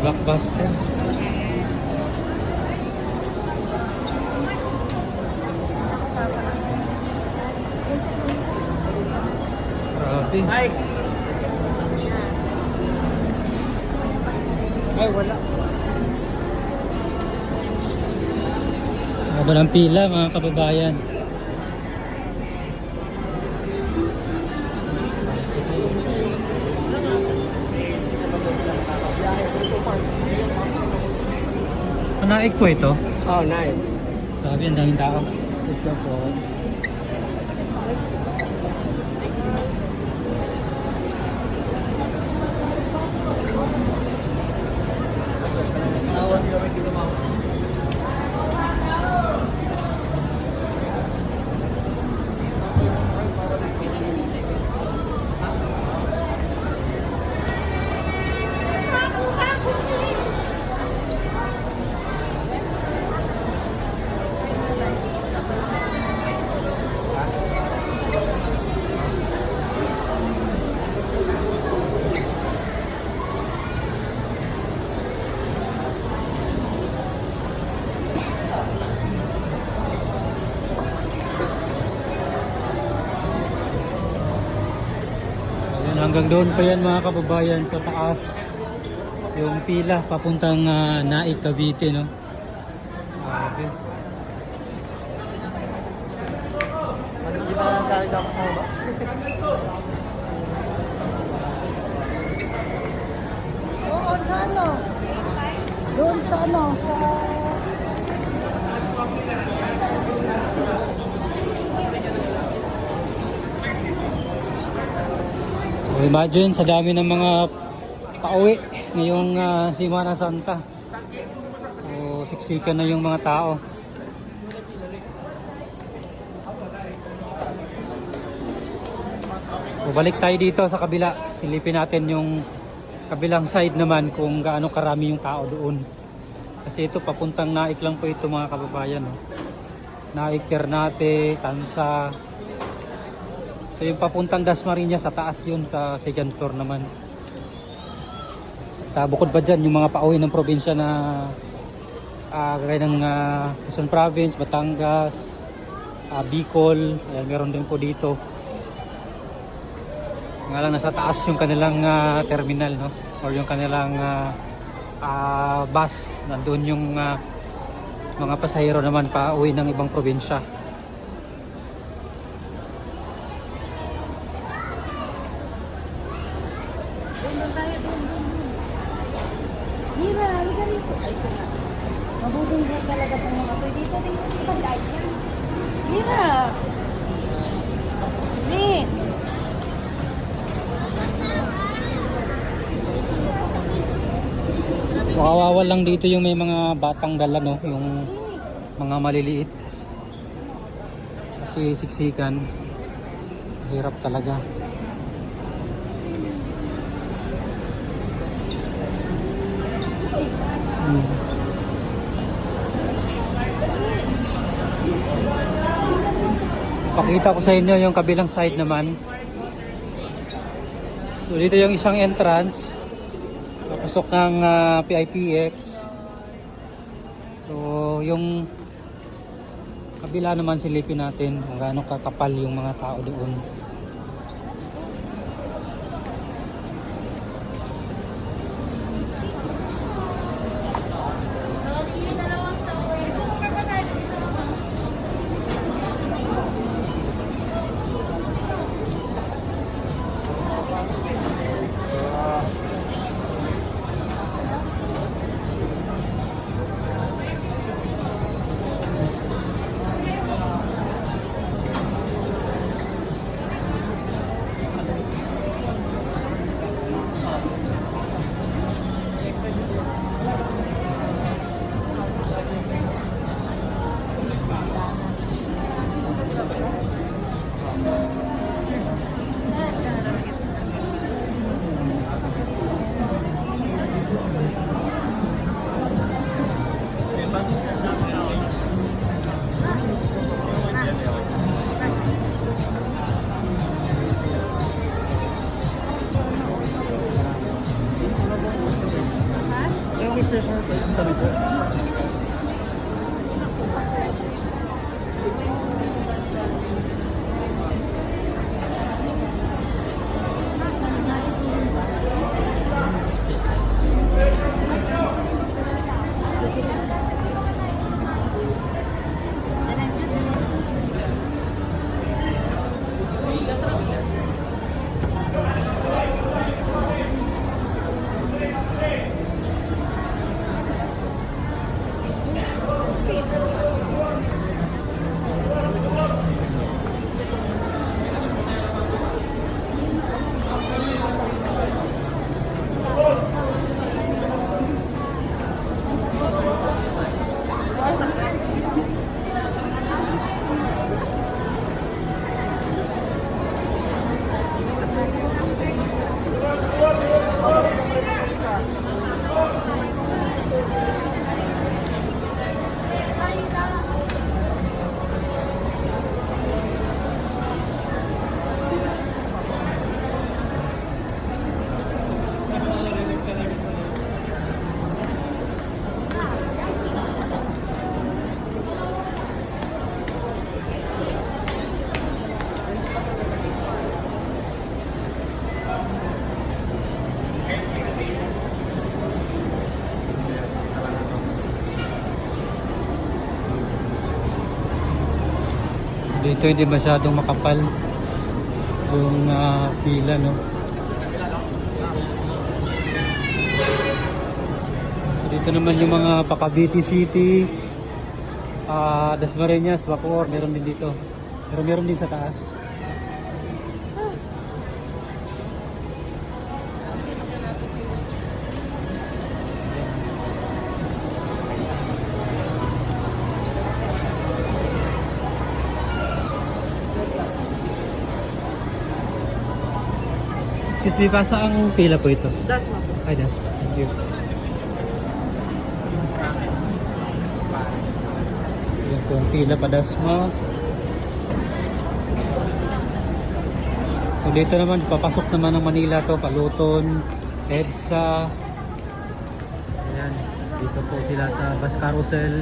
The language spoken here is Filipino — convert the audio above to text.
Blockbuster. Grabe. Ay, wala. Haba ng pila mga kababayan. Naik po ito? Oh, naik. Sabi, ang daming tao. Ito po. Hanggang doon pa yan mga kababayan sa taas yung pila papuntang Naik, Cavite, no? Grabe. Di ba galing ako sa baba? Oo, sa ano? Doon sa ano? Sa... So, imagine sa dami ng mga pauwi ngayong Semana Santa. So, siksikan na yung mga tao. So, balik tayo dito sa kabila. Silipin natin yung kabilang side naman kung gaano karami yung tao doon. Kasi ito papuntang Naik lang po ito mga kababayan. No? Naik, Ternate, Tansa. So yung papuntang Dasmariñas sa taas yun sa second floor naman. At bukod pa dyan yung mga pauwi ng probinsya na gaya ng Quezon Province, Batangas, Bicol, ayan, meron din po dito. Nga lang nasa taas yung kanilang terminal, no? Or yung kanilang bus. Nandun yung mga pasahero naman pa uwi ng ibang probinsya. Doon tayo, doon. Mira, halika rito. Ay, sige. Mabubunggo talaga itong mga to. Dito rin yung pag-guide niya. Mira! Rin! Makawawal lang dito yung may mga batang dala, no? Yung mga maliliit. Kasi siksikan. Hirap talaga. Pakita ko sa inyo yung kabilang side naman. So dito yung isang entrance. Papasok ng PIPX. So yung kabila naman silipin natin kung gaano kakapal yung mga tao doon. Dito hindi masyadong makapal yung pila, no? Dito naman yung mga Cavite City, Dasmariñas, Bacoor, meron din dito. Pero meron din sa taas. Excuse me, pa saang pila po ito? Dasma po. Ay, that's thank you. Yan po ang pila pa Dasma. So dito naman, papasok naman ng Manila to, Paluton, EDSA. Ayan, dito po sila sa bus carousel.